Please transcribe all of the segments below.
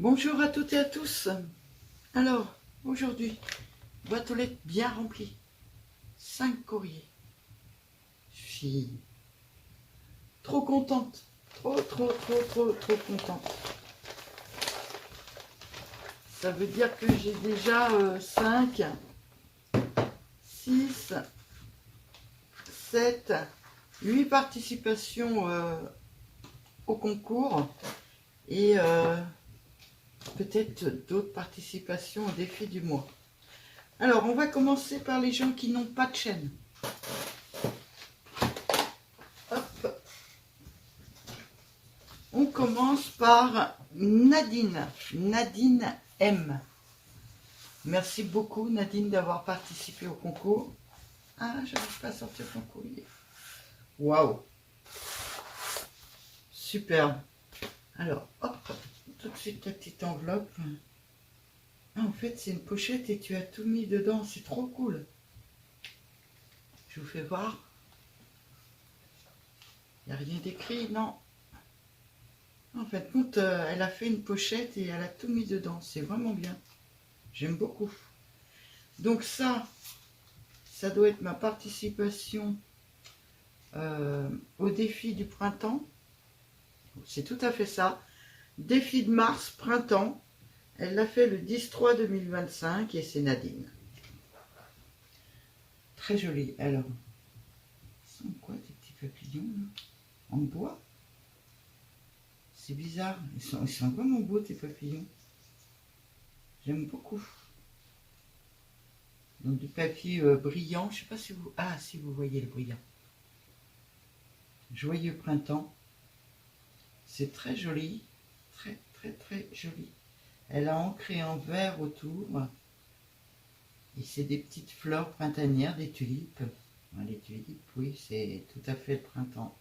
Bonjour à toutes et à tous. Alors, aujourd'hui, boîte aux lettres bien remplie. 5 courriers. Je suis trop contente. Trop contente. Ça veut dire que j'ai déjà 5, 6, 7, 8 participations au concours et peut-être d'autres participations au défi du mois. Alors, on va commencer par les gens qui n'ont pas de chaîne. Hop. On commence par Nadine. Nadine M. Merci beaucoup Nadine d'avoir participé au concours. Ah, j'arrive pas à sortir ton courrier. Waouh. Superbe. Alors, hop, tout de suite la petite enveloppe. Ah, en fait, c'est une pochette et tu as tout mis dedans. C'est trop cool. Je vous fais voir. Il n'y a rien d'écrit, non. En fait, compte, elle a fait une pochette et elle a tout mis dedans. C'est vraiment bien. J'aime beaucoup. Donc ça doit être ma participation au défi du printemps. C'est tout à fait ça. Défi de mars, printemps. Elle l'a fait le 10-3-2025 et c'est Nadine. Très joli. Alors, ils sont quoi tes petits papillons là? En bois? C'est bizarre. Ils sont vraiment beaux tes papillons. J'aime beaucoup. Donc du papier brillant. Je ne sais pas si vous... Ah, si vous voyez le brillant. Joyeux printemps. C'est très joli. Très joli. Elle a ancré en vert autour. Et c'est des petites fleurs printanières, des tulipes. Les tulipes, oui, c'est tout à fait le printemps.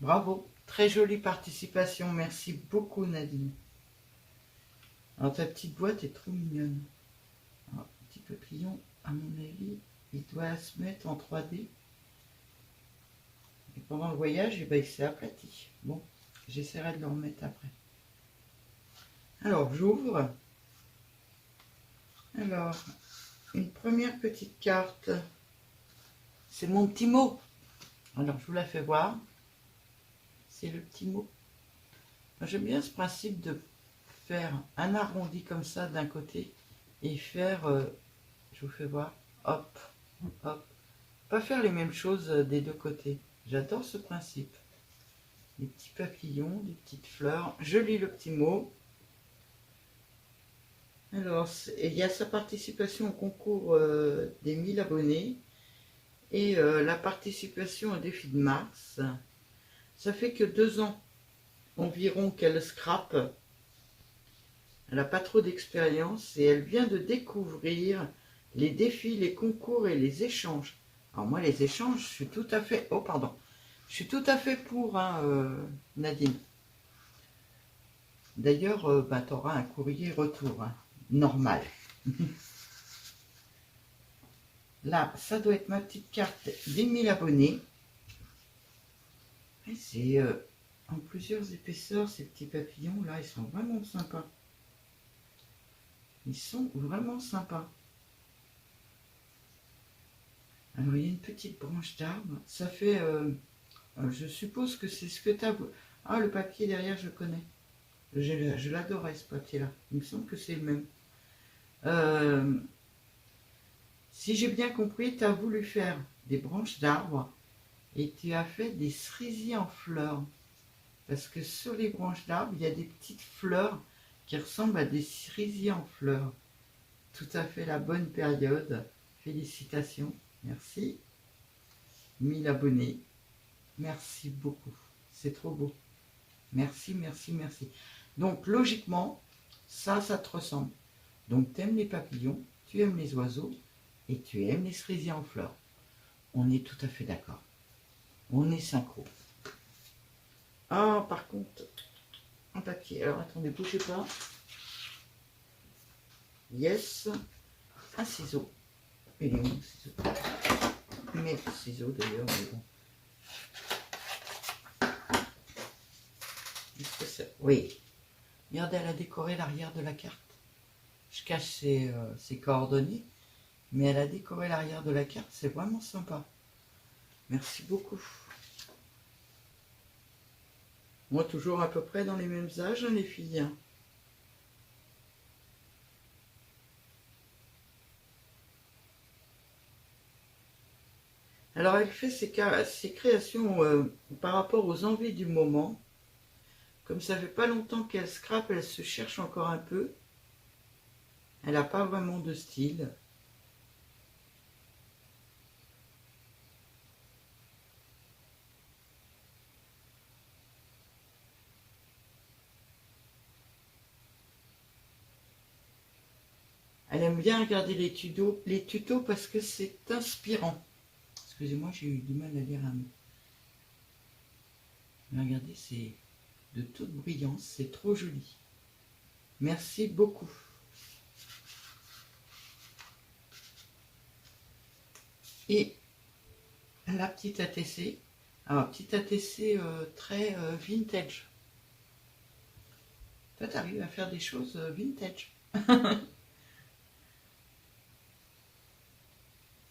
Bravo. Très jolie participation. Merci beaucoup Nadine. Alors ta petite boîte est trop mignonne. Alors, petit papillon, à mon avis, il doit se mettre en 3D. Et pendant le voyage, eh ben, il s'est aplati. Bon, j'essaierai de le remettre après. Alors, j'ouvre. Alors, une première petite carte. C'est mon petit mot. Alors, je vous la fais voir. C'est le petit mot. J'aime bien ce principe de faire un arrondi comme ça d'un côté et faire, je vous fais voir, hop, hop. Pas faire les mêmes choses des deux côtés. J'adore ce principe. Des petits papillons, des petites fleurs. Je lis le petit mot. Alors, il y a sa participation au concours des 1000 abonnés et la participation au défi de mars. Ça fait que 2 ans environ qu'elle scrape. Elle n'a pas trop d'expérience et elle vient de découvrir les défis, les concours et les échanges. Alors moi, les échanges, je suis tout à fait... Oh, pardon. Je suis tout à fait pour, hein, Nadine. D'ailleurs, tu auras un courrier retour, hein, normal. Là, ça doit être ma petite carte des 1000 abonnés. C'est en plusieurs épaisseurs, ces petits papillons. Là, ils sont vraiment sympas. Ils sont vraiment sympas. Alors, il y a une petite branche d'arbre. Ça fait... je suppose que c'est ce que tu as... Ah, le papier derrière, je connais. Je l'adorais, ce papier-là. Il me semble que c'est le même. Si j'ai bien compris, tu as voulu faire des branches d'arbres et tu as fait des cerisiers en fleurs. Parce que sur les branches d'arbres, il y a des petites fleurs qui ressemblent à des cerisiers en fleurs. Tout à fait la bonne période. Félicitations. Merci. 1000 abonnés. Merci beaucoup. C'est trop beau. Merci. Donc, logiquement, ça te ressemble. Donc, tu aimes les papillons, tu aimes les oiseaux et tu aimes les cerisiers en fleurs. On est tout à fait d'accord. On est synchro. Ah, par contre, un papier. Alors, attendez, bougez pas. Yes. Un ciseau. Il est où le ciseau? Mais le ciseau d'ailleurs, mais bon. Est-ce que ça... Oui. Regardez, elle a décoré l'arrière de la carte. Je cache ses coordonnées, mais elle a décoré l'arrière de la carte, c'est vraiment sympa. Merci beaucoup. Moi, toujours à peu près dans les mêmes âges, hein, les filles. Alors, elle fait ses créations par rapport aux envies du moment. Comme ça fait pas longtemps qu'elle scrape, elle se cherche encore un peu. Elle n'a pas vraiment de style. Elle aime bien regarder les tutos parce que c'est inspirant. Excusez-moi, j'ai eu du mal à lire un mot. Mais regardez, c'est de toute brillance, c'est trop joli. Merci beaucoup. Et la petite ATC. Alors, petite ATC très vintage. Toi, tu arrives à faire des choses vintage.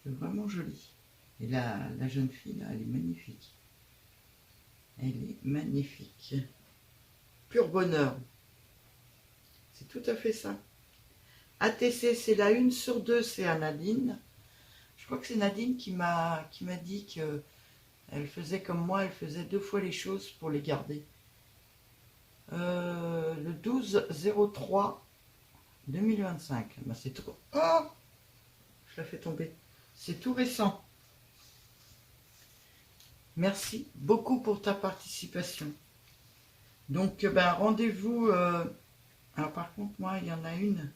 C'est vraiment joli. Et la jeune fille, là, elle est magnifique. Elle est magnifique. Pur bonheur. C'est tout à fait ça. ATC, c'est la 1 sur 2, c'est à Nadine. Je crois que c'est Nadine qui m'a dit que elle faisait comme moi, elle faisait 2 fois les choses pour les garder. Le 12-03-2025. Ben, c'est trop... Oh, je la fais tomber. C'est tout récent. Merci beaucoup pour ta participation. Donc, ben, rendez-vous... alors, par contre, moi, il y en a une.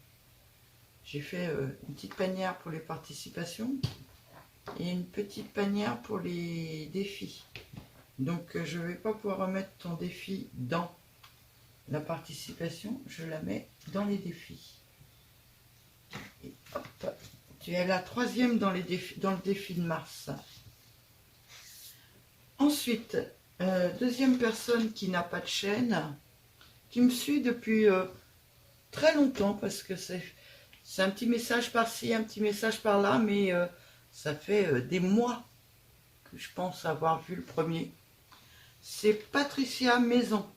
J'ai fait une petite panière pour les participations et une petite panière pour les défis. Donc, je ne vais pas pouvoir remettre ton défi dans la participation. Je la mets dans les défis. Et hop, tu es la 3e dans le défi de mars. Ensuite, deuxième personne qui n'a pas de chaîne, qui me suit depuis très longtemps, parce que c'est un petit message par-ci, un petit message par-là, mais ça fait des mois que je pense avoir vu le premier. C'est Patricia Maison.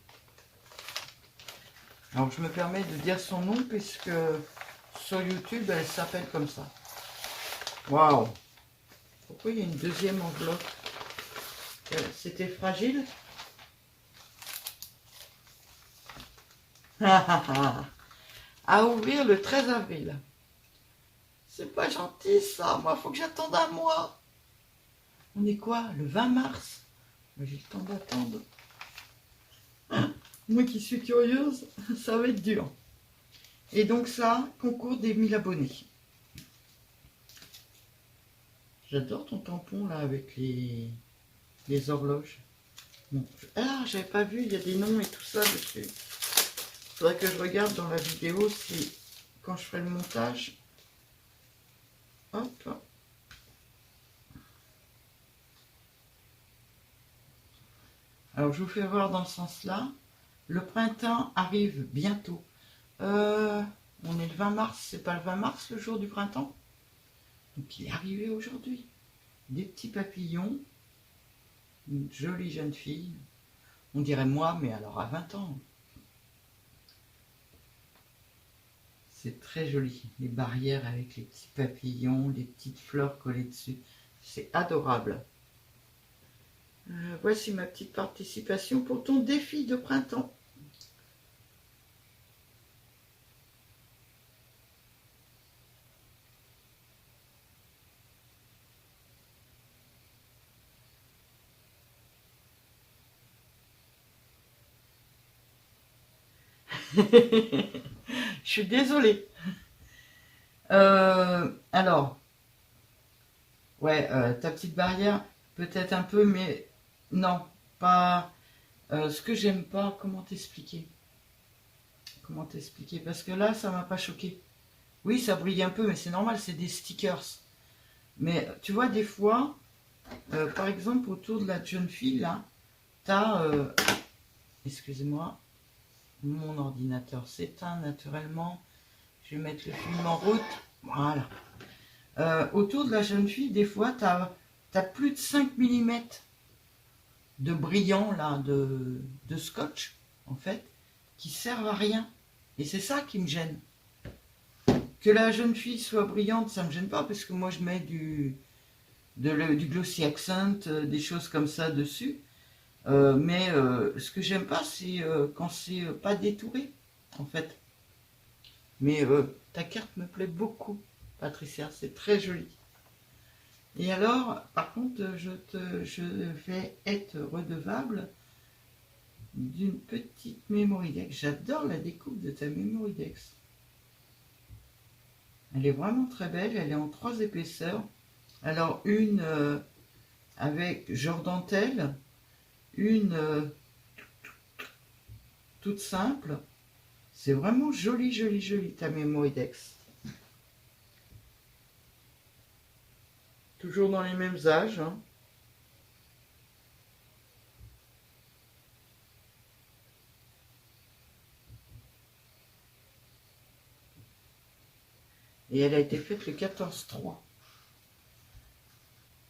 Alors je me permets de dire son nom, puisque sur YouTube, elle s'appelle comme ça. Waouh! Pourquoi il y a une deuxième enveloppe? C'était fragile? À ouvrir le 13 avril. C'est pas gentil ça, moi faut que j'attende un mois. On est quoi? Le 20 mars? J'ai le temps d'attendre. Moi qui suis curieuse, ça va être dur. Et donc ça, concours des 1000 abonnés. J'adore ton tampon là avec les horloges. Bon. Ah, j'avais pas vu, il y a des noms et tout ça dessus. Faudrait que je regarde dans la vidéo si, quand je ferai le montage. Hop. Alors, je vous fais voir dans ce sens-là. Le printemps arrive bientôt. On est le 20 mars, c'est pas le 20 mars le jour du printemps? Donc, il est arrivé aujourd'hui. Des petits papillons. Une jolie jeune fille. On dirait moi, mais alors à 20 ans. C'est très joli. Les barrières avec les petits papillons, les petites fleurs collées dessus. C'est adorable. Voici ma petite participation pour ton défi de printemps. Je suis désolée. Alors, ouais, ta petite barrière, peut-être un peu, mais non, pas... ce que j'aime pas, comment t'expliquer? Comment t'expliquer? Parce que là, ça m'a pas choqué. Oui, ça brille un peu, mais c'est normal, c'est des stickers. Mais tu vois, des fois, par exemple, autour de la jeune fille, là, t'as... excusez-moi, Mon ordinateur s'éteint naturellement. Je vais mettre le film en route. Voilà. Autour de la jeune fille, des fois, tu as plus de 5 millimètres de brillant, là, de scotch, en fait, qui servent à rien. Et c'est ça qui me gêne. Que la jeune fille soit brillante, ça me gêne pas, parce que moi, je mets du glossy accent, des choses comme ça dessus. Mais ce que j'aime pas, c'est quand c'est pas détouré, en fait. Mais ta carte me plaît beaucoup, Patricia, c'est très joli. Et alors, par contre, je vais être redevable d'une petite Mémoridex. J'adore la découpe de ta Mémoridex. Elle est vraiment très belle, elle est en 3 épaisseurs. Alors, une avec genre dentelle, une toute simple. C'est vraiment joli, joli, joli ta Mémoridex. Toujours dans les mêmes âges. Hein. Et elle a été faite le 14-3.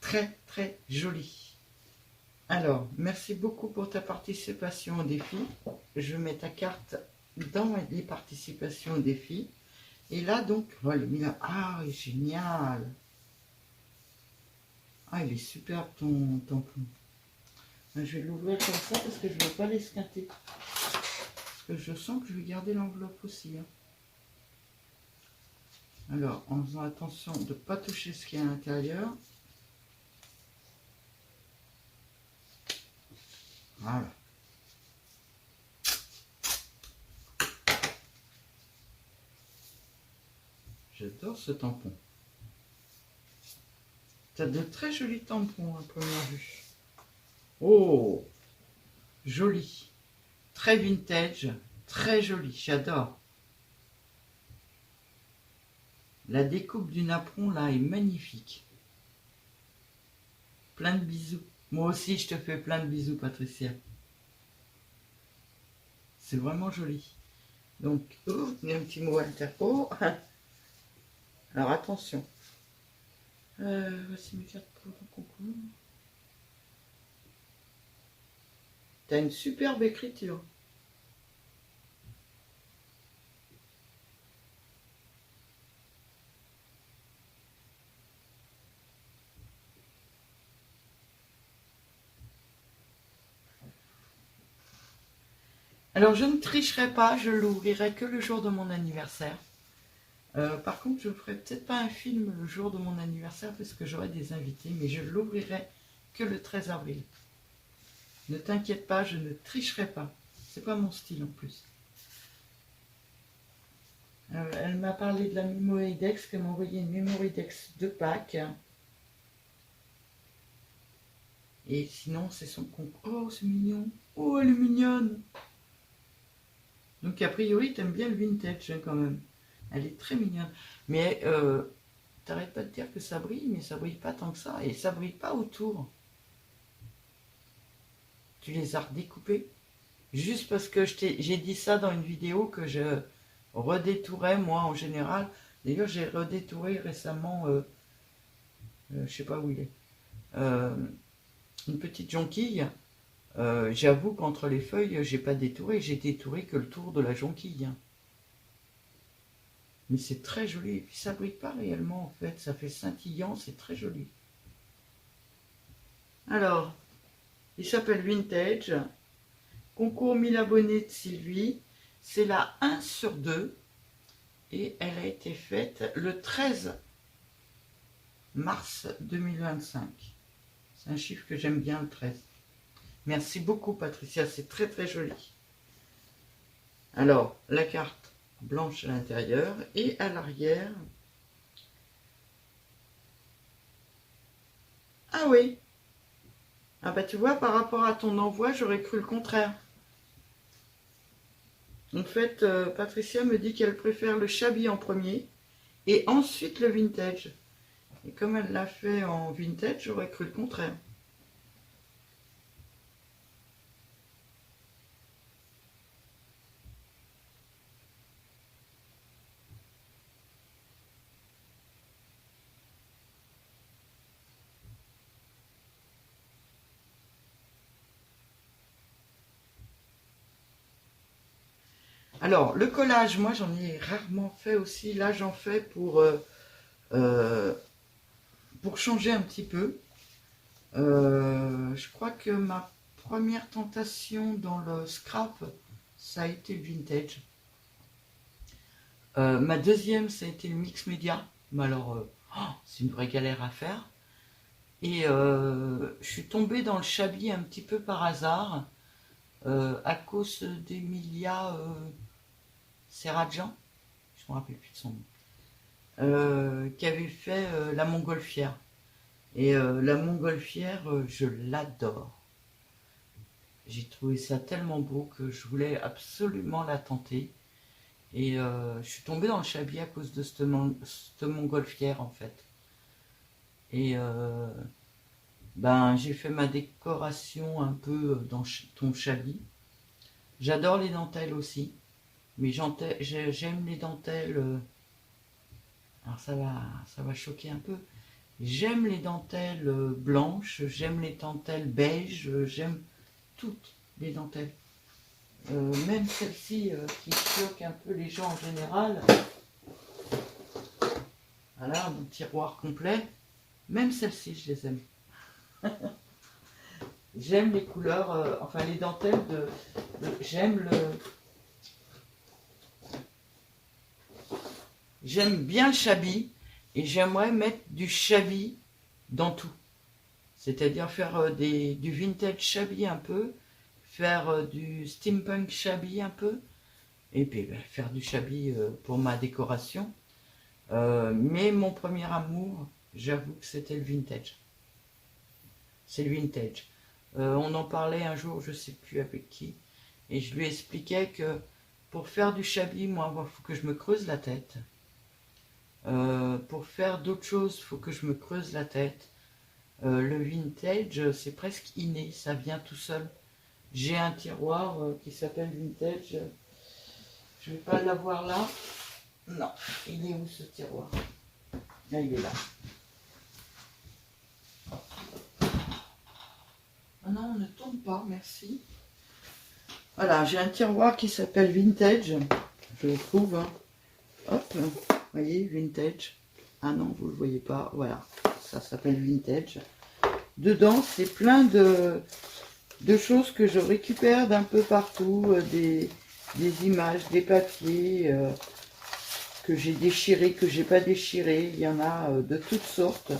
Très, très jolie. Alors, merci beaucoup pour ta participation au défi. Je mets ta carte dans les participations au défi. Et là, donc, voilà, ah, génial. Ah, il est superbe ton tampon. Je vais l'ouvrir comme ça parce que je ne veux pas l'esquinter. Parce que je sens que je vais garder l'enveloppe aussi. Hein. Alors, en faisant attention de ne pas toucher ce qu'il y a à l'intérieur. Voilà. J'adore ce tampon. Tu as de très jolis tampons à première vue. Oh, joli. Très vintage, très joli, j'adore. La découpe du napperon là est magnifique. Plein de bisous. Moi aussi je te fais plein de bisous Patricia. C'est vraiment joli. Donc, oh, il y a un petit mot à l'intérieur. Oh. Alors attention. Voici mes cartes pour le concours. T'as une superbe écriture. Alors je ne tricherai pas, je l'ouvrirai que le jour de mon anniversaire. Par contre, je ne ferai peut-être pas un film le jour de mon anniversaire parce que j'aurai des invités, mais je l'ouvrirai que le 13 avril. Ne t'inquiète pas, je ne tricherai pas. C'est pas mon style en plus. Elle m'a parlé de la Mémoridex, qu'elle m'a envoyé une Mémoridex de Pâques. Et sinon, c'est son concours. Oh, c'est mignon. Oh, elle est mignonne. Donc, a priori, t'aimes bien le vintage hein, quand même. Elle est très mignonne. Mais t'arrêtes pas de dire que ça brille, mais ça brille pas tant que ça. Et ça brille pas autour. Tu les as redécoupés. Juste parce que j'ai dit ça dans une vidéo que je redétourais moi en général. D'ailleurs, j'ai redétouré récemment, je sais pas où il est, une petite jonquille. J'avoue qu'entre les feuilles, j'ai pas détouré. J'ai détouré que le tour de la jonquille. Mais c'est très joli. Et puis ça brille pas réellement en fait. Ça fait scintillant, c'est très joli. Alors, il s'appelle Vintage. Concours 1000 abonnés de Sylvie. C'est la 1/2. Et elle a été faite le 13 mars 2025. C'est un chiffre que j'aime bien, le 13. Merci beaucoup, Patricia. C'est très, très joli. Alors, la carte blanche à l'intérieur et à l'arrière. Ah oui. Ah bah tu vois, par rapport à ton envoi, j'aurais cru le contraire. En fait, Patricia me dit qu'elle préfère le shabby en premier et ensuite le vintage. Et comme elle l'a fait en vintage, j'aurais cru le contraire. Alors, le collage, moi, j'en ai rarement fait aussi. Là, j'en fais pour changer un petit peu. Je crois que ma première tentation dans le scrap, ça a été le vintage. Ma deuxième, ça a été le mix média. Mais alors, c'est une vraie galère à faire. Et je suis tombée dans le shabby un petit peu par hasard, à cause d'Emilia Serradjian, je me rappelle plus de son nom, qui avait fait la montgolfière. Et la montgolfière, je l'adore. J'ai trouvé ça tellement beau que je voulais absolument la tenter. Et je suis tombée dans le shabby à cause de cette montgolfière en fait. Et ben, j'ai fait ma décoration un peu dans ton shabby. J'adore les dentelles aussi. Mais j'aime les dentelles. Alors ça va choquer un peu. J'aime les dentelles blanches, j'aime les dentelles beige, j'aime toutes les dentelles. Même celle-ci qui choque un peu les gens en général. Voilà, mon tiroir complet. Même celle-ci, je les aime. J'aime les couleurs, enfin les dentelles j'aime bien le shabby et j'aimerais mettre du shabby dans tout. C'est-à-dire faire du vintage shabby un peu, faire du steampunk shabby un peu, et puis faire du shabby pour ma décoration. Mais mon premier amour, j'avoue que c'était le vintage. C'est le vintage. On en parlait un jour, je ne sais plus avec qui, et je lui expliquais que pour faire du shabby, moi, il faut que je me creuse la tête. Pour faire d'autres choses, il faut que je me creuse la tête. Le vintage, c'est presque inné, ça vient tout seul. J'ai un tiroir qui s'appelle vintage. Je ne vais pas l'avoir là. Non, il est où ce tiroir? Ah, il est là. Ah non, on ne tombe pas, merci. Voilà, j'ai un tiroir qui s'appelle vintage. Je le trouve. Hein. Hop, vous voyez, vintage. Ah non, vous ne le voyez pas. Voilà, ça s'appelle vintage. Dedans, c'est plein de choses que je récupère d'un peu partout, des images, des papiers que j'ai déchirés, que j'ai pas déchirés. Il y en a de toutes sortes.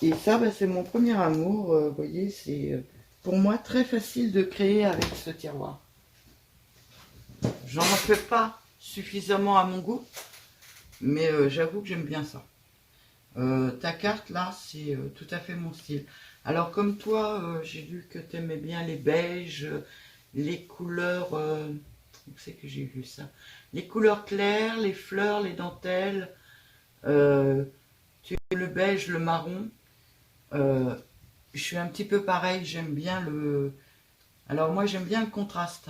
Et ça, bah, c'est mon premier amour. Vous voyez, c'est pour moi très facile de créer avec ce tiroir. J'en fais pas suffisamment à mon goût, mais j'avoue que j'aime bien ça. Ta carte là, c'est tout à fait mon style. Alors comme toi, j'ai vu que tu aimais bien les beiges, les couleurs, où c'est que j'ai vu ça? Les couleurs claires, les fleurs, les dentelles, le beige, le marron. Je suis un petit peu pareil, j'aime bien le... Alors moi j'aime bien le contraste.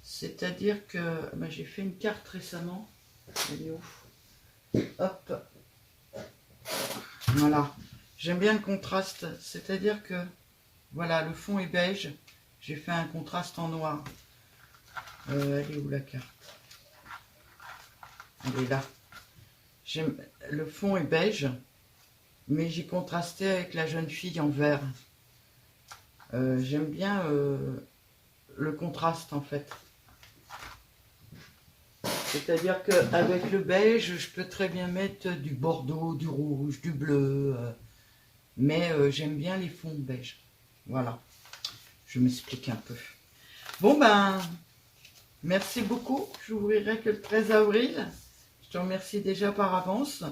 C'est-à-dire que ben, j'ai fait une carte récemment. Elle est où? Hop. Voilà. J'aime bien le contraste. C'est-à-dire que voilà, le fond est beige. J'ai fait un contraste en noir. Elle est où la carte? Elle est là. Le fond est beige, mais j'ai contrasté avec la jeune fille en vert. J'aime bien le contraste en fait. C'est-à-dire qu'avec le beige, je peux très bien mettre du bordeaux, du rouge, du bleu. Mais j'aime bien les fonds beige. Voilà. Je m'explique un peu. Bon ben, merci beaucoup. Je n'ouvrirai que le 13 avril. Je te remercie déjà par avance.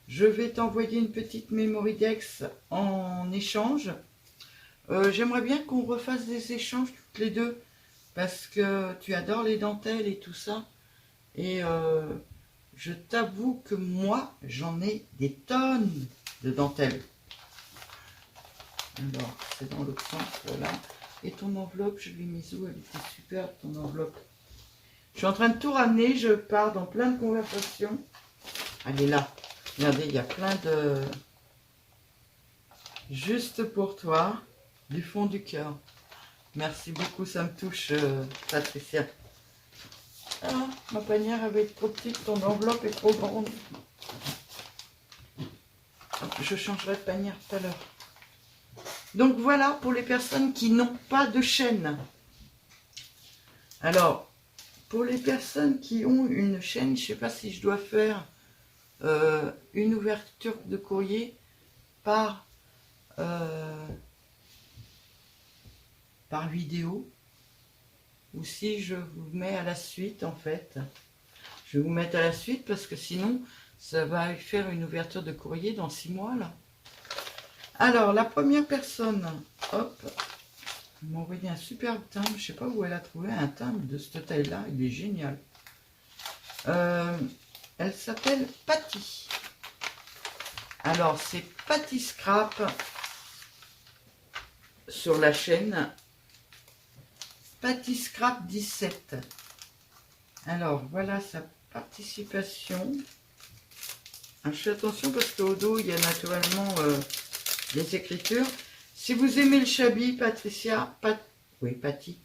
Je vais t'envoyer une petite Memory Dex en échange. J'aimerais bien qu'on refasse des échanges toutes les deux. Parce que tu adores les dentelles et tout ça. Et je t'avoue que moi, j'en ai des tonnes de dentelles. Alors, c'est dans l'autre sens, voilà. Et ton enveloppe, je l'ai mise où? Elle était superbe, ton enveloppe. Je suis en train de tout ramener, je pars dans plein de conversations. Elle est là. Regardez, il y a plein de... Juste pour toi, du fond du cœur. Merci beaucoup, ça me touche, Patricia. Ah, ma panière avait été trop petite, ton enveloppe est trop grande. Je changerai de panière tout à l'heure. Donc voilà pour les personnes qui n'ont pas de chaîne. Alors, pour les personnes qui ont une chaîne, je ne sais pas si je dois faire une ouverture de courrier par vidéo ou si je vous mets à la suite en fait. Je vais vous mettre à la suite parce que sinon ça va faire une ouverture de courrier dans 6 mois là. Alors la première personne, hop, elle m'a envoyé un superbe timbre, je sais pas où elle a trouvé un timbre de cette taille là, il est génial. Elle s'appelle Patty. Alors c'est Patty Scrap sur la chaîne Patty Scrap 17. Alors voilà sa participation. Je fais attention parce qu'au dos il y a naturellement les écritures. Si vous aimez le shabby, Patricia, Patty,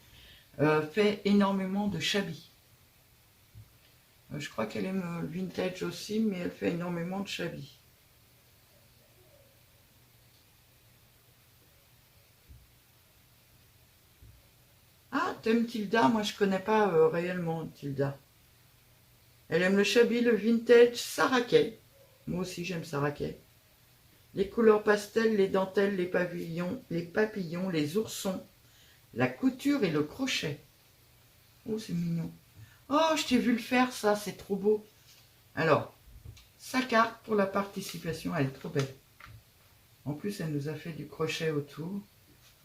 fait énormément de shabby. Je crois qu'elle aime le vintage aussi, mais elle fait énormément de shabby. Ah, t'aimes Tilda? Moi je connais pas réellement Tilda. Elle aime le shabby, le vintage, Saraquet. Moi aussi j'aime Saraquet. Les couleurs pastel, les dentelles, les papillons, les oursons, la couture et le crochet. Oh, c'est mignon. Oh, je t'ai vu le faire, ça, c'est trop beau. Alors, sa carte pour la participation, elle est trop belle. En plus, elle nous a fait du crochet autour,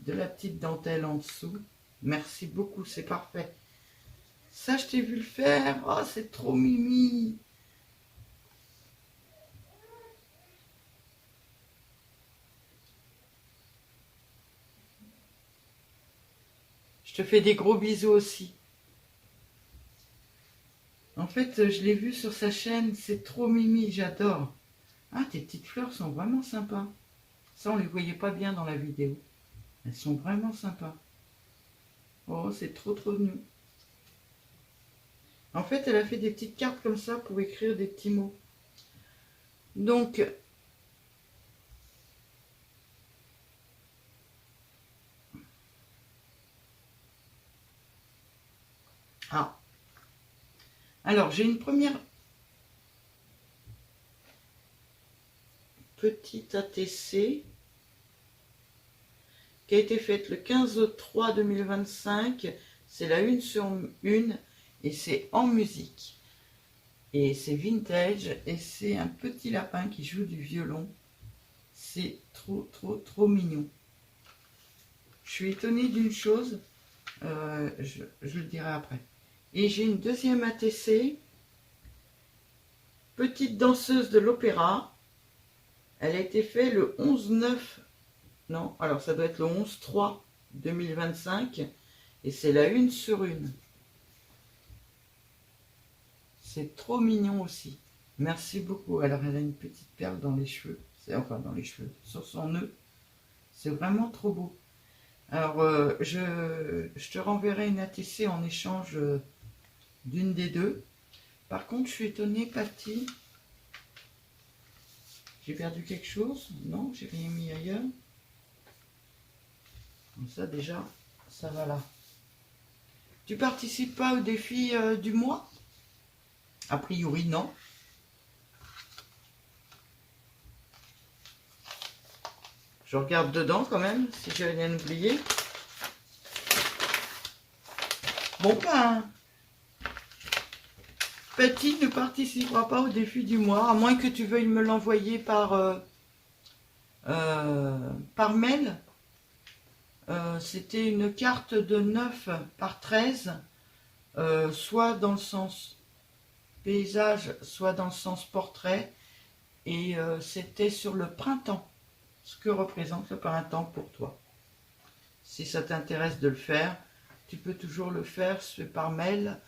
de la petite dentelle en dessous. Merci beaucoup, c'est parfait. Ça, je t'ai vu le faire. Oh, c'est trop mimi. Je te fais des gros bisous aussi. En fait, je l'ai vu sur sa chaîne, c'est trop mimi, j'adore. Ah, tes petites fleurs sont vraiment sympas. Ça, on ne les voyait pas bien dans la vidéo. Elles sont vraiment sympas. Oh, c'est trop mignon. En fait, elle a fait des petites cartes comme ça pour écrire des petits mots. Donc, ah. Alors, j'ai une première petite ATC qui a été faite le 15/3/2025. C'est la 1 sur 1 et c'est en musique. Et c'est vintage et c'est un petit lapin qui joue du violon. C'est trop mignon. Je suis étonnée d'une chose, je le dirai après. Et j'ai une deuxième ATC, petite danseuse de l'opéra. Elle a été faite le 11/9, non, alors ça doit être le 11/3/2025 et c'est la 1 sur 1. C'est trop mignon aussi. Merci beaucoup. Alors elle a une petite perle dans les cheveux, enfin dans les cheveux, sur son nœud. C'est vraiment trop beau. Alors je te renverrai une ATC en échange d'une des deux. Par contre, je suis étonnée, Patty. J'ai perdu quelque chose? Non, j'ai rien mis ailleurs. Comme ça, déjà, ça va là. Tu participes pas au défi du mois? A priori, non. Je regarde dedans quand même, si j'ai rien oublié. Bon, ben, Patty ne participera pas au défi du mois, à moins que tu veuilles me l'envoyer par mail. C'était une carte de 9/13, soit dans le sens paysage, soit dans le sens portrait. Et c'était sur le printemps, ce que représente le printemps pour toi. Si ça t'intéresse de le faire, tu peux toujours le faire, c'est par mail.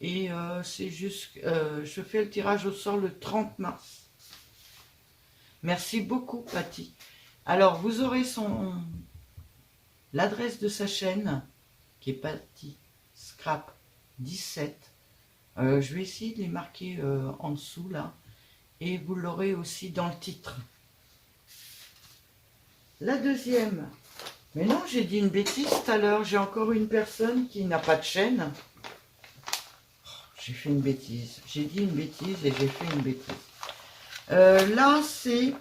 Et c'est juste, je fais le tirage au sort le 30 mars. Merci beaucoup, Patty. Alors, vous aurez l'adresse de sa chaîne, qui est Patty Scrap 17. Je vais essayer de les marquer en dessous là. Et vous l'aurez aussi dans le titre. La deuxième. Mais non, j'ai dit une bêtise tout à l'heure. J'ai encore une personne qui n'a pas de chaîne. J'ai fait une bêtise. J'ai dit une bêtise et j'ai fait une bêtise. Là, c'est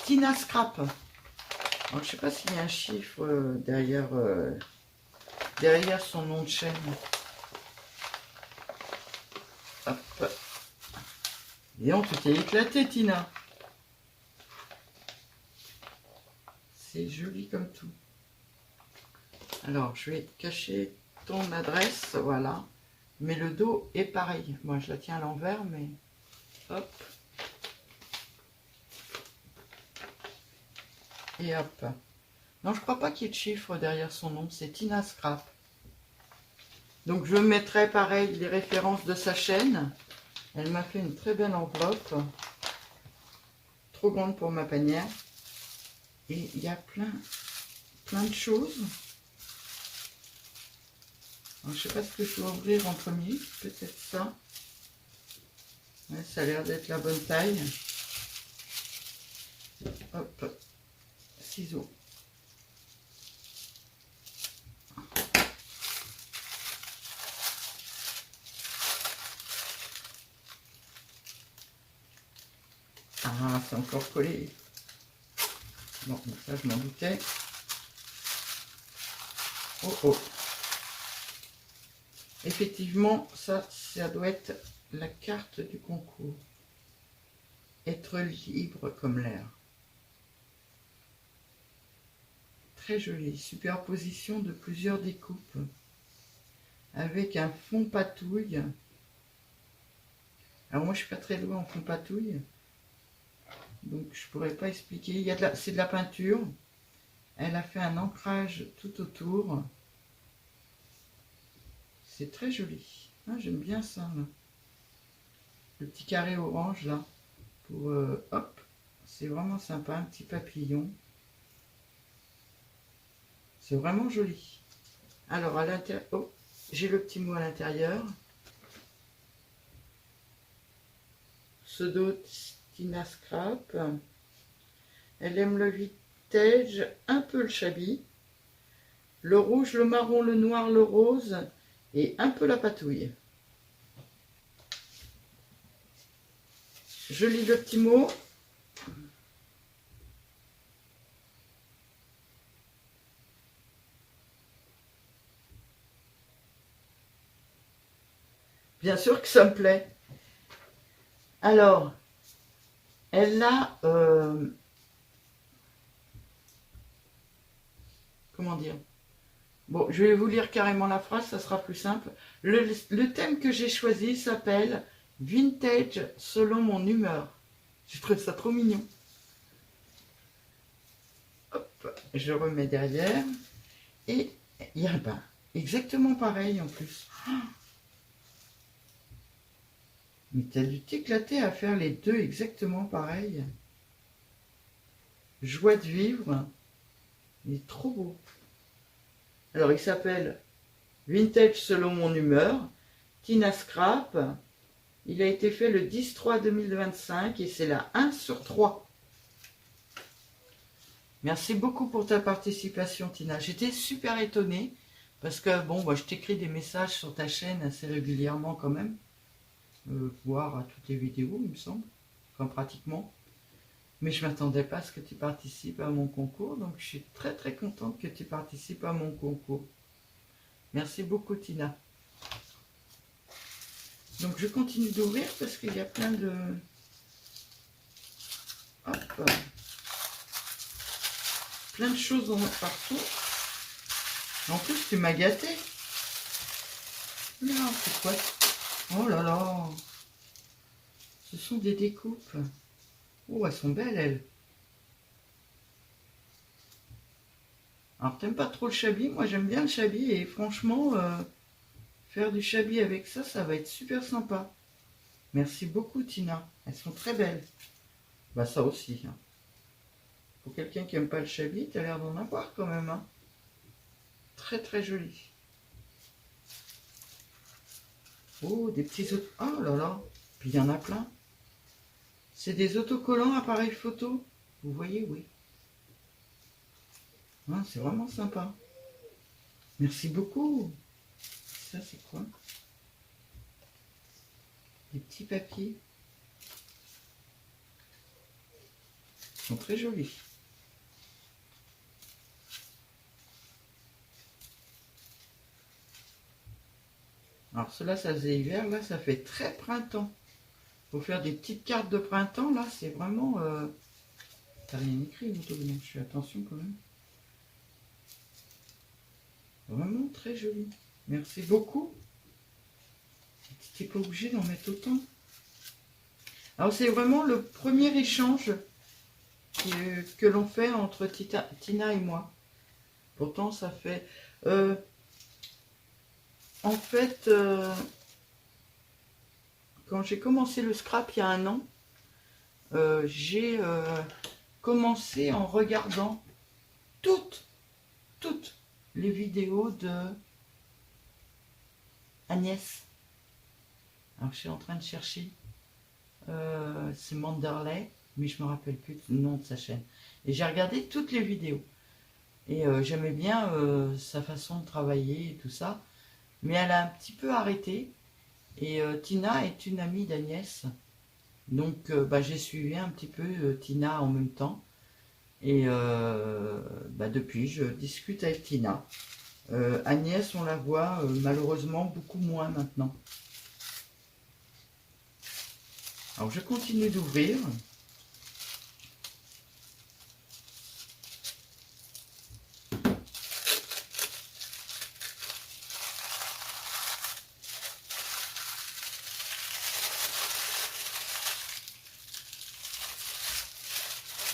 Tina Scrap. Alors, je ne sais pas s'il y a un chiffre derrière son nom de chaîne. Hop. Et on tout est éclaté, Tina. C'est joli comme tout. Alors, je vais cacher ton adresse, voilà. Mais le dos est pareil. Moi, je la tiens à l'envers, mais hop. Et hop. Non, je crois pas qu'il y ait de chiffre derrière son nom. C'est Tina Scrap. Donc, je mettrai pareil les références de sa chaîne. Elle m'a fait une très belle enveloppe. Trop grande pour ma panière. Et il y a plein de choses. Alors, je sais pas ce que je dois ouvrir en premier. Peut-être ça. Ouais, ça a l'air d'être la bonne taille. Hop. Ciseaux. Ah, c'est encore collé. Bon, ça je m'en doutais. Oh. Effectivement, ça doit être la carte du concours. Être libre comme l'air. Très jolie. Superposition de plusieurs découpes. Avec un fond patouille. Alors moi, je suis pas très douée en fond patouille. Donc, je pourrais pas expliquer. C'est de la peinture. Elle a fait un ancrage tout autour. C'est très joli. Ah, j'aime bien ça. Là. Le petit carré orange, là. Pour, hop. C'est vraiment sympa. Un petit papillon. C'est vraiment joli. Alors, à l'intérieur... Oh, j'ai le petit mot à l'intérieur. Pseudo Tina Scrap. Elle aime le vintage, un peu le shabby. Le rouge, le marron, le noir, le rose et un peu la patouille. Je lis le petit mot. Bien sûr que ça me plaît. Alors, elle a... comment dire? Bon, je vais vous lire carrément la phrase, ça sera plus simple. Le thème que j'ai choisi s'appelle « Vintage selon mon humeur ». Je trouve ça trop mignon. Hop, je remets derrière. Et il y a exactement pareil en plus. Mais t'as dû t'éclater à faire les deux exactement pareil. Joie de vivre. Il est trop beau. Alors, il s'appelle Vintage selon mon humeur. Tina Scrap. Il a été fait le 10/3/2025 et c'est la 1/3. Merci beaucoup pour ta participation, Tina. J'étais super étonnée parce que, bon, moi, je t'écris des messages sur ta chaîne assez régulièrement quand même. Voire à toutes les vidéos, il me semble. Enfin, pratiquement. Mais je ne m'attendais pas à ce que tu participes à mon concours. Donc, je suis très, très contente que tu participes à mon concours. Merci beaucoup, Tina. Donc, je continue d'ouvrir parce qu'il y a plein de... Hop. Plein de choses partout. En plus, tu m'as gâté. Non, c'est quoi? Oh là là. Ce sont des découpes. Oh, elles sont belles, elles. Alors, t'aimes pas trop le shabby? Moi, j'aime bien le shabby. Et franchement, faire du shabby avec ça, ça va être super sympa. Merci beaucoup, Tina. Elles sont très belles. Bah, ça aussi. Hein. Pour quelqu'un qui aime pas le shabby, t'as l'air d'en avoir quand même. Hein. Très, très joli. Oh, des petits autos. Oh là là. Puis il y en a plein. C'est des autocollants appareil photo. Vous voyez, oui. Ah, c'est vraiment sympa. Merci beaucoup. Ça, c'est quoi? Des petits papiers. Ils sont très jolis. Alors, cela, ça faisait hiver. Là, ça fait très printemps. Faut faire des petites cartes de printemps. Là, c'est vraiment... T'as rien écrit, je fais attention quand même. Vraiment très joli. Merci beaucoup. Tu n'es pas obligé d'en mettre autant. Alors, c'est vraiment le premier échange que l'on fait entre Tina et moi. Pourtant, ça fait... en fait, quand j'ai commencé le scrap il y a 1 an, j'ai commencé en regardant toutes les vidéos de Agnès. Alors, je suis en train de chercher. C'est Manderley, mais je me rappelle plus le nom de sa chaîne. Et j'ai regardé toutes les vidéos. Et j'aimais bien sa façon de travailler et tout ça. Mais elle a un petit peu arrêté. Et Tina est une amie d'Agnès. Donc j'ai suivi un petit peu Tina en même temps. Et depuis, je discute avec Tina. Agnès, on la voit malheureusement beaucoup moins maintenant. Alors je continue d'ouvrir.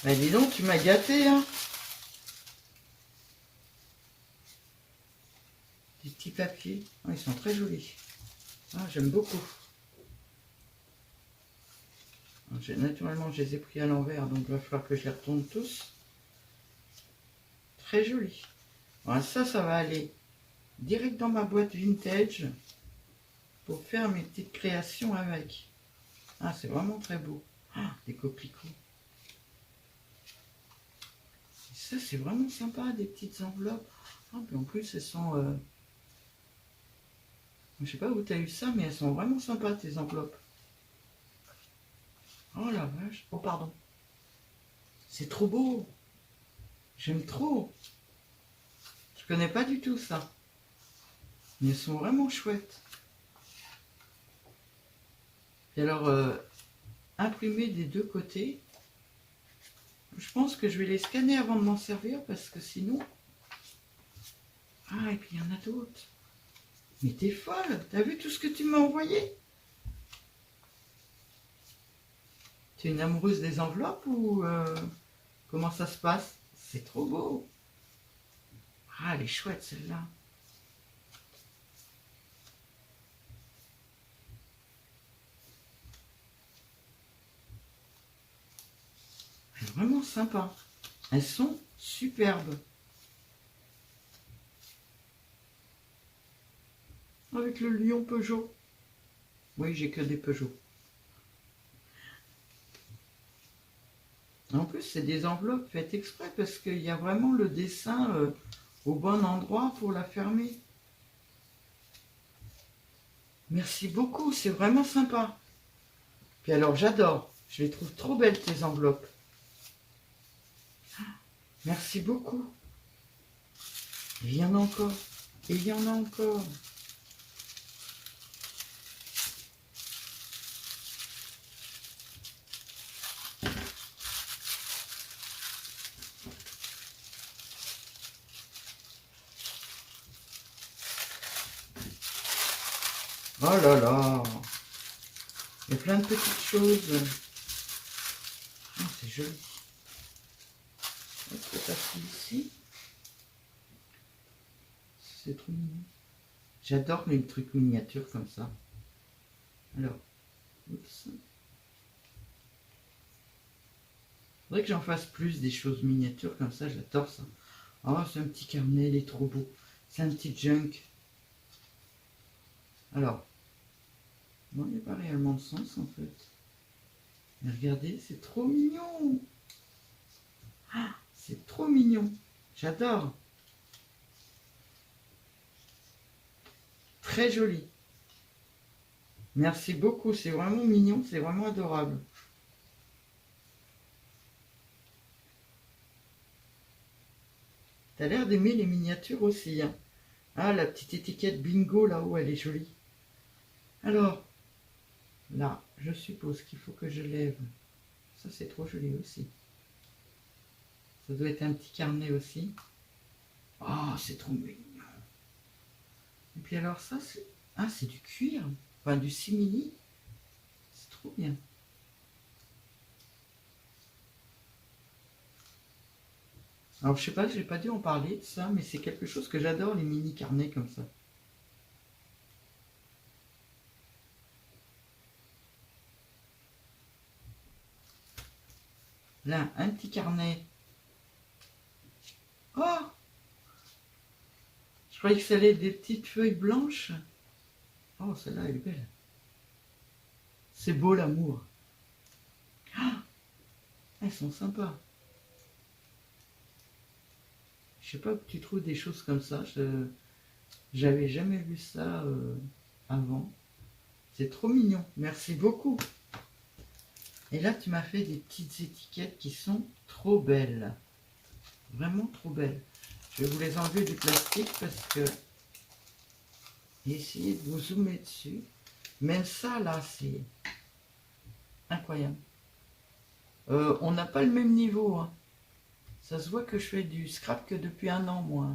Ben dis donc, tu m'as gâté, hein. Des petits papiers. Oh, ils sont très jolis. Ah, j'aime beaucoup. Naturellement, je les ai pris à l'envers, donc il va falloir que je les retourne tous. Très joli. Voilà, ça va aller direct dans ma boîte vintage pour faire mes petites créations avec. Ah, c'est vraiment très beau. Ah, des coquelicots. Ça, c'est vraiment sympa, des petites enveloppes. Ah, puis en plus, elles sont... Je sais pas où tu as eu ça, mais elles sont vraiment sympas, tes enveloppes. Oh la vache. Oh, pardon. C'est trop beau. J'aime trop. Je connais pas du tout ça. Mais elles sont vraiment chouettes. Et alors, imprimées des deux côtés. Je pense que je vais les scanner avant de m'en servir parce que sinon... Ah, et puis il y en a d'autres. Mais t'es folle. T'as vu tout ce que tu m'as envoyé? Tu es une amoureuse des enveloppes ou comment ça se passe? C'est trop beau. Ah, elle est chouette celle-là. Elle est vraiment sympa. Elles sont superbes. Avec le lion Peugeot. Oui, j'ai que des Peugeot. En plus, c'est des enveloppes faites exprès parce qu'il y a vraiment le dessin au bon endroit pour la fermer. Merci beaucoup, c'est vraiment sympa. Puis alors, j'adore. Je les trouve trop belles, tes enveloppes. Merci beaucoup. Il y en a encore. Et il y en a encore. Oh là là. Il y a plein de petites choses. Oh, c'est joli. Est-ce que ça fait ici? C'est trop mignon. J'adore les trucs miniatures comme ça. Alors, oups. Faudrait que j'en fasse plus des choses miniatures comme ça, j'adore ça. Oh, c'est un petit carnet, il est trop beau. C'est un petit junk. Alors, Bon, il n'y a pas réellement de sens en fait. Mais regardez, c'est trop mignon. Ah, c'est trop mignon. J'adore. Très joli. Merci beaucoup, c'est vraiment mignon, c'est vraiment adorable. T'as l'air d'aimer les miniatures aussi, hein. Ah, la petite étiquette bingo là-haut, elle est jolie. Alors, là, je suppose qu'il faut que je lève. Ça, c'est trop joli aussi. Ça doit être un petit carnet aussi. Oh, c'est trop mignon. Et puis alors ça, c'est... Ah, c'est du cuir. Enfin, du simili. C'est trop bien. Alors, je sais pas, je n'ai pas dû en parler de ça, mais c'est quelque chose que j'adore, les mini carnets comme ça. Là, un petit carnet. Oh! Je croyais que ça allait être des petites feuilles blanches. Oh, celle-là, elle est belle. C'est beau l'amour. Ah, elles sont sympas. Je sais pas où tu trouves des choses comme ça. J'avais jamais vu ça avant. C'est trop mignon. Merci beaucoup. Et là, tu m'as fait des petites étiquettes qui sont trop belles. Vraiment trop belles. Je vais vous les enlever du plastique parce que... Essayez de vous zoomer dessus. Même ça, là, c'est incroyable. On n'a pas le même niveau, hein. Ça se voit que je fais du scrap que depuis un an, moi.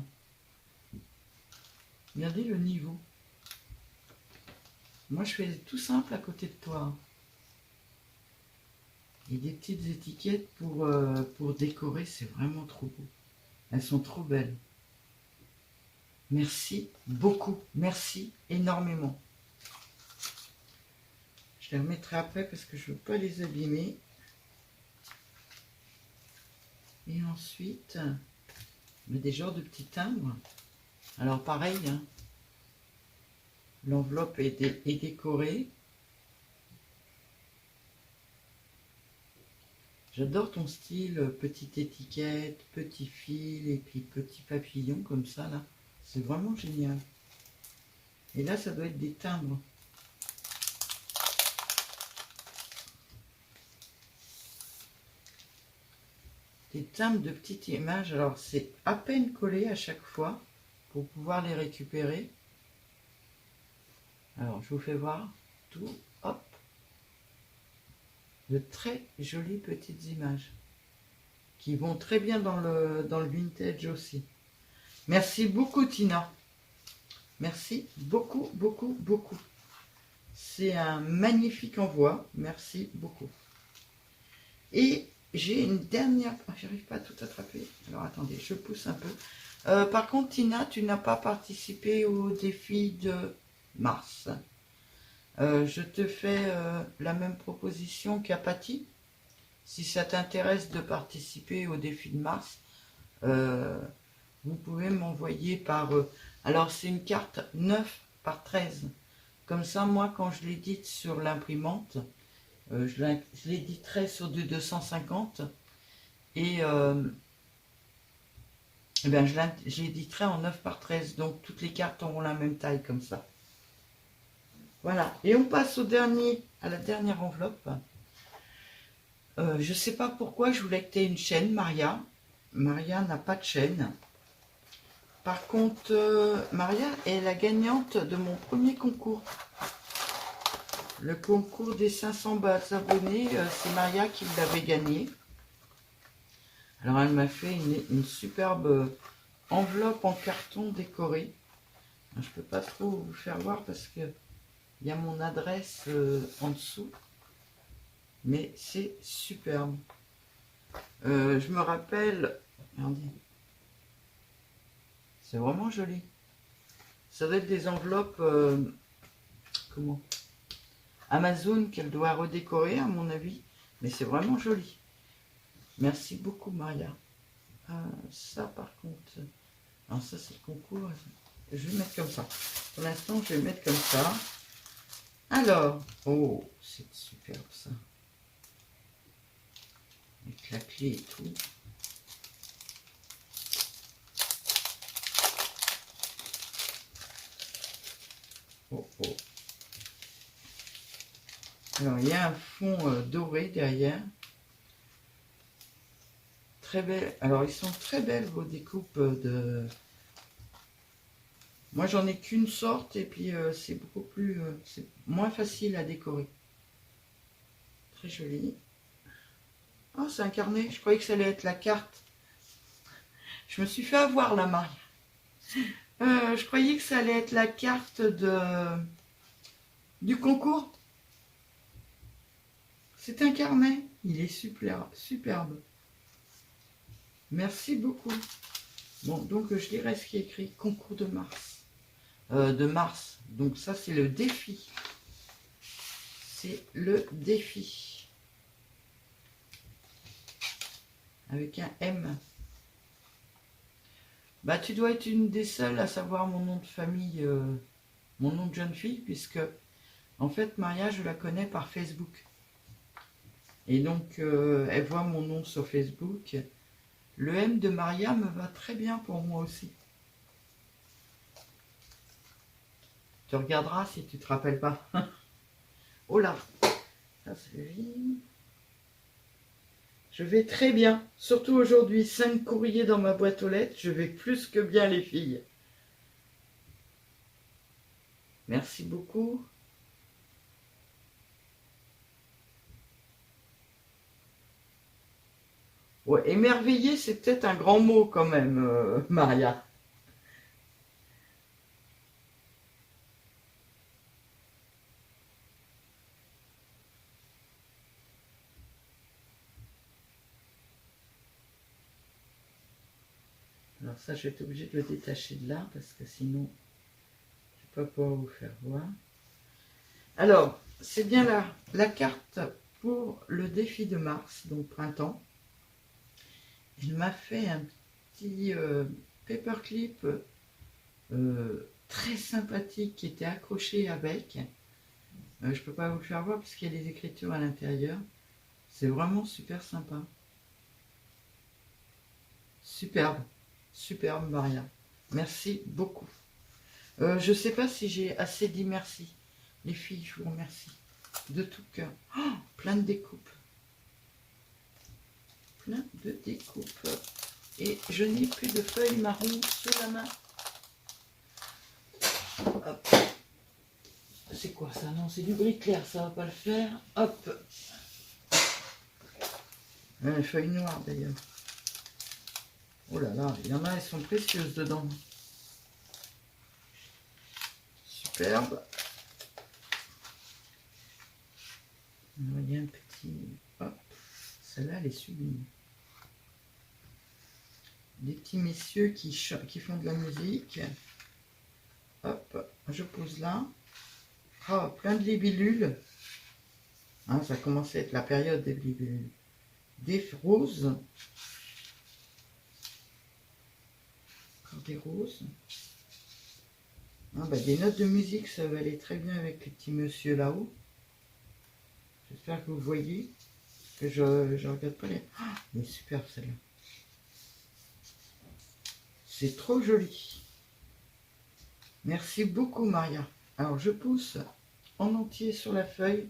Regardez le niveau. Moi, je fais tout simple à côté de toi. Et des petites étiquettes pour décorer, c'est vraiment trop beau. Elles sont trop belles. Merci beaucoup. Merci énormément. Je les remettrai après parce que je ne veux pas les abîmer. Et ensuite, des genres de petits timbres. Alors pareil, hein, l'enveloppe est décorée. J'adore ton style, petite étiquette, petit fil et puis petit papillon comme ça là. C'est vraiment génial. Et là, ça doit être des timbres. Des timbres de petites images. Alors, c'est à peine collé à chaque fois pour pouvoir les récupérer. Alors, je vous fais voir tout. Hop. De très jolies petites images qui vont très bien dans le vintage aussi. Merci beaucoup, Tina. Merci beaucoup, beaucoup, beaucoup. C'est un magnifique envoi. Merci beaucoup. Et j'ai une dernière... J'arrive pas à tout attraper. Alors, attendez, je pousse un peu. Par contre, Tina, tu n'as pas participé au défi de mars. Je te fais la même proposition qu'à Patty. Si ça t'intéresse de participer au défi de mars, vous pouvez m'envoyer par... alors, c'est une carte 9 par 13. Comme ça, moi, quand je l'édite sur l'imprimante, je l'éditerai sur du 250 et bien, je l'éditerai en 9 par 13. Donc, toutes les cartes auront la même taille comme ça. Voilà. Et on passe à la dernière enveloppe. Je ne sais pas pourquoi je voulais que tu aies une chaîne, Maria. Maria n'a pas de chaîne. Par contre, Maria est la gagnante de mon premier concours. Le concours des 500 abonnés, c'est Maria qui l'avait gagné. Alors, elle m'a fait une superbe enveloppe en carton décorée. Je ne peux pas trop vous faire voir parce que il y a mon adresse en dessous. Mais c'est superbe. Je me rappelle... Regardez. C'est vraiment joli. Ça doit être des enveloppes... comment Amazon qu'elle doit redécorer à mon avis. Mais c'est vraiment joli. Merci beaucoup Maria. Ça par contre... Alors ça c'est le concours. Je vais mettre comme ça. Pour l'instant je vais mettre comme ça. Alors, oh, c'est superbe ça. Avec la clé et tout. Oh, oh. Alors, il y a un fond doré derrière. Très belle. Alors, ils sont très belles vos découpes de... Moi, j'en ai qu'une sorte et puis c'est beaucoup plus... c'est moins facile à décorer. Très joli. Oh, c'est un carnet. Je croyais que ça allait être la carte. Je me suis fait avoir la Marie. Je croyais que ça allait être la carte du concours. C'est un carnet. Il est superbe. Merci beaucoup. Bon, donc je dirais ce qui est écrit concours de mars. Donc ça, c'est le défi. C'est le défi. Avec un M. Bah, tu dois être une des seules à savoir mon nom de famille, mon nom de jeune fille, puisque, en fait, Maria, je la connais par Facebook. Et donc, elle voit mon nom sur Facebook. Le M de Maria me va très bien pour moi aussi. Tu regarderas si tu te rappelles pas. Oh là, ça c'est joli. Je vais très bien, surtout aujourd'hui, 5 courriers dans ma boîte aux lettres, je vais plus que bien les filles. Merci beaucoup. Ouais, émerveillé, c'est peut-être un grand mot quand même, Maria. Alors ça, je vais être obligée de le détacher de là, parce que sinon, je ne vais pas pouvoir vous faire voir. Alors, c'est bien là, la carte pour le défi de mars, donc printemps. Il m'a fait un petit paperclip très sympathique qui était accroché avec. Je ne peux pas vous le faire voir parce qu'il y a des écritures à l'intérieur. C'est vraiment super sympa. Superbe. Superbe, Maria. Merci beaucoup. Je ne sais pas si j'ai assez dit merci. Les filles, je vous remercie. De tout cœur. Oh, plein de découpes. Plein de découpes. Et je n'ai plus de feuilles marron sous la main. Hop. C'est quoi ça? Non, c'est du gris clair, ça va pas le faire. Hop. Les feuilles noires d'ailleurs. Oh là là, il y en a, elles sont précieuses dedans. Superbe. Il y a un petit... Hop. Celle-là, elle est sublime. Des petits messieurs qui font de la musique. Hop, je pose là. Oh, plein de libellules. Hein, ça commence à être la période des libellules. Des roses. Encore des roses. Ah, bah, des notes de musique, ça va aller très bien avec les petits monsieur là-haut. J'espère que vous voyez. Que je regarde pas les... Ah, elle est superbe celle-là. C'est trop joli. Merci beaucoup, Maria. Alors, je pousse en entier sur la feuille.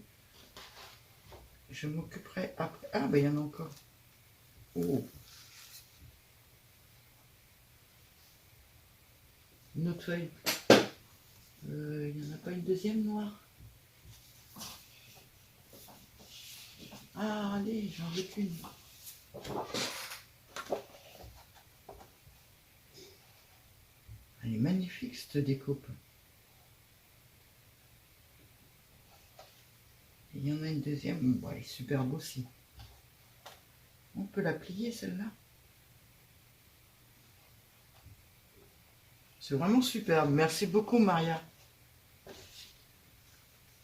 Je m'occuperai après. Ah, ben il y en a encore. Oh. Une autre feuille. Il n'y en a pas une deuxième noire. Ah, allez, j'en veux qu'une. Elle est magnifique, cette découpe. Il y en a une deuxième. Bon, elle est superbe aussi. On peut la plier, celle-là. C'est vraiment superbe. Merci beaucoup, Maria.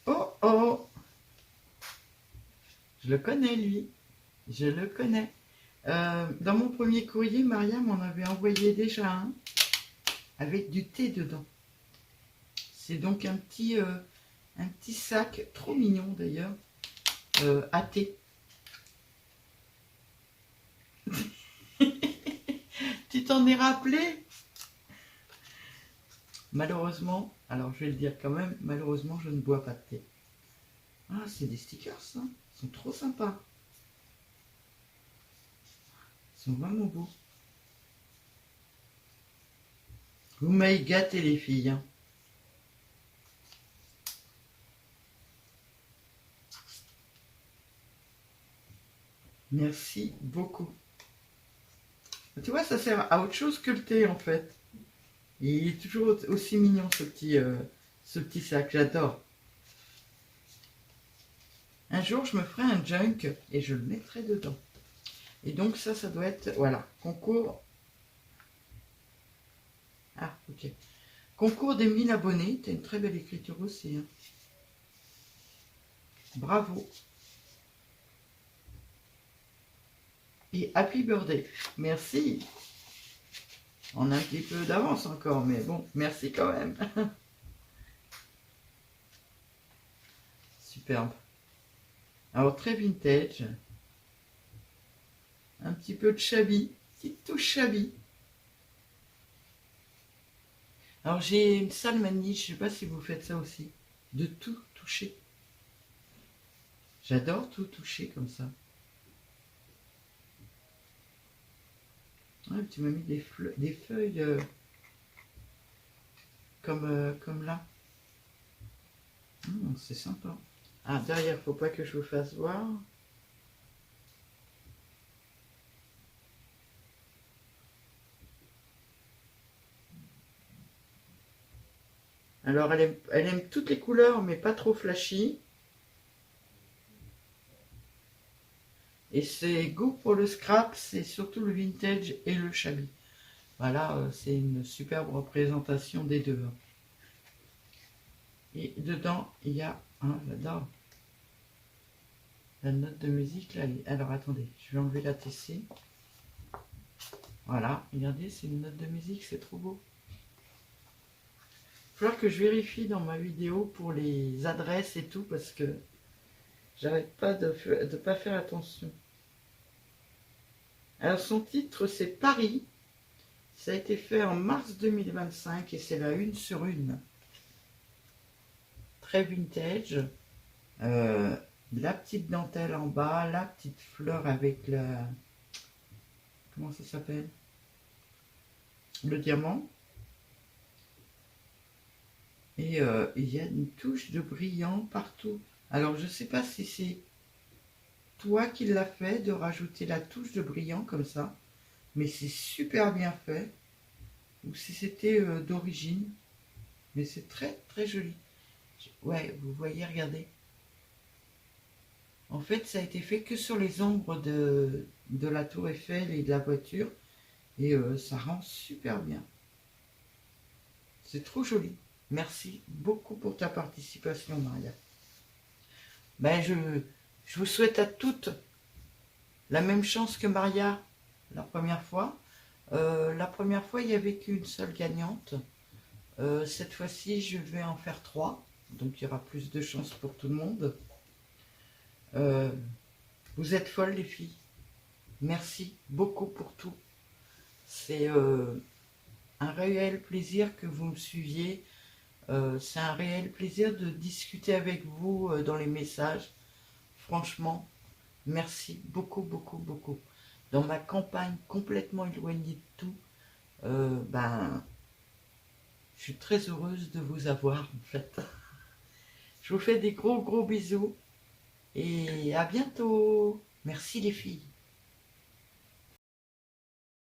Oh, oh. Je le connais, lui. Je le connais. Dans mon premier courrier, Maria m'en avait envoyé déjà un avec du thé dedans. C'est donc un petit Un petit sac, trop mignon d'ailleurs, à thé. Tu t'en es rappelé? Malheureusement, alors je vais le dire quand même, malheureusement je ne bois pas de thé. Ah, c'est des stickers ça, ils sont trop sympas. Ils sont vraiment beaux. Vous m'avez gâté les filles. Hein. Merci beaucoup. Tu vois, ça sert à autre chose que le thé en fait. Il est toujours aussi mignon ce petit sac, j'adore. Un jour, je me ferai un junk et je le mettrai dedans. Et donc ça doit être, voilà, concours. Ah, ok. Concours des 1000 abonnés. T'as une très belle écriture aussi. Hein. Bravo. Et happy birthday. Merci. On a un petit peu d'avance encore, mais bon, merci quand même. Superbe. Alors, très vintage. Un petit peu de shabby. Petite touche shabby. Alors, j'ai une sale manie, je ne sais pas si vous faites ça aussi, de tout toucher. J'adore tout toucher comme ça. Ouais, tu m'as mis des feuilles comme là. C'est sympa. Ah, derrière, faut pas que je vous fasse voir. Alors, elle aime toutes les couleurs, mais pas trop flashy. Et ses goûts pour le scrap, c'est surtout le vintage et le shabby. Voilà, c'est une superbe représentation des deux. Et dedans, il y a, j'adore, la note de musique. Là, alors, attendez, je vais enlever la TC. Voilà, regardez, c'est une note de musique, c'est trop beau. Il va falloir que je vérifie dans ma vidéo pour les adresses et tout, parce que j'arrête pas de pas faire attention. Alors, son titre, c'est Paris. Ça a été fait en mars 2025 et c'est la 1 sur 1. Très vintage. La petite dentelle en bas, la petite fleur avec la... Comment ça s'appelle? Le diamant. Et il y a une touche de brillant partout. Alors je ne sais pas si c'est toi qui l'as fait de rajouter la touche de brillant comme ça. Mais c'est super bien fait. Ou si c'était d'origine. Mais c'est très très joli. Ouais, vous voyez, regardez. En fait, ça a été fait que sur les ombres de la tour Eiffel et de la voiture. Et ça rend super bien. C'est trop joli. Merci beaucoup pour ta participation, Maria. Ben, je vous souhaite à toutes la même chance que Maria la première fois. La première fois, il n'y avait qu'une seule gagnante. Cette fois-ci, je vais en faire 3. Donc, il y aura plus de chances pour tout le monde. Vous êtes folles, les filles. Merci beaucoup pour tout. C'est un réel plaisir que vous me suiviez. C'est un réel plaisir de discuter avec vous dans les messages. Franchement, merci beaucoup, beaucoup, beaucoup. Dans ma campagne complètement éloignée de tout, je suis très heureuse de vous avoir en fait. Je vous fais des gros, gros bisous et à bientôt. Merci les filles.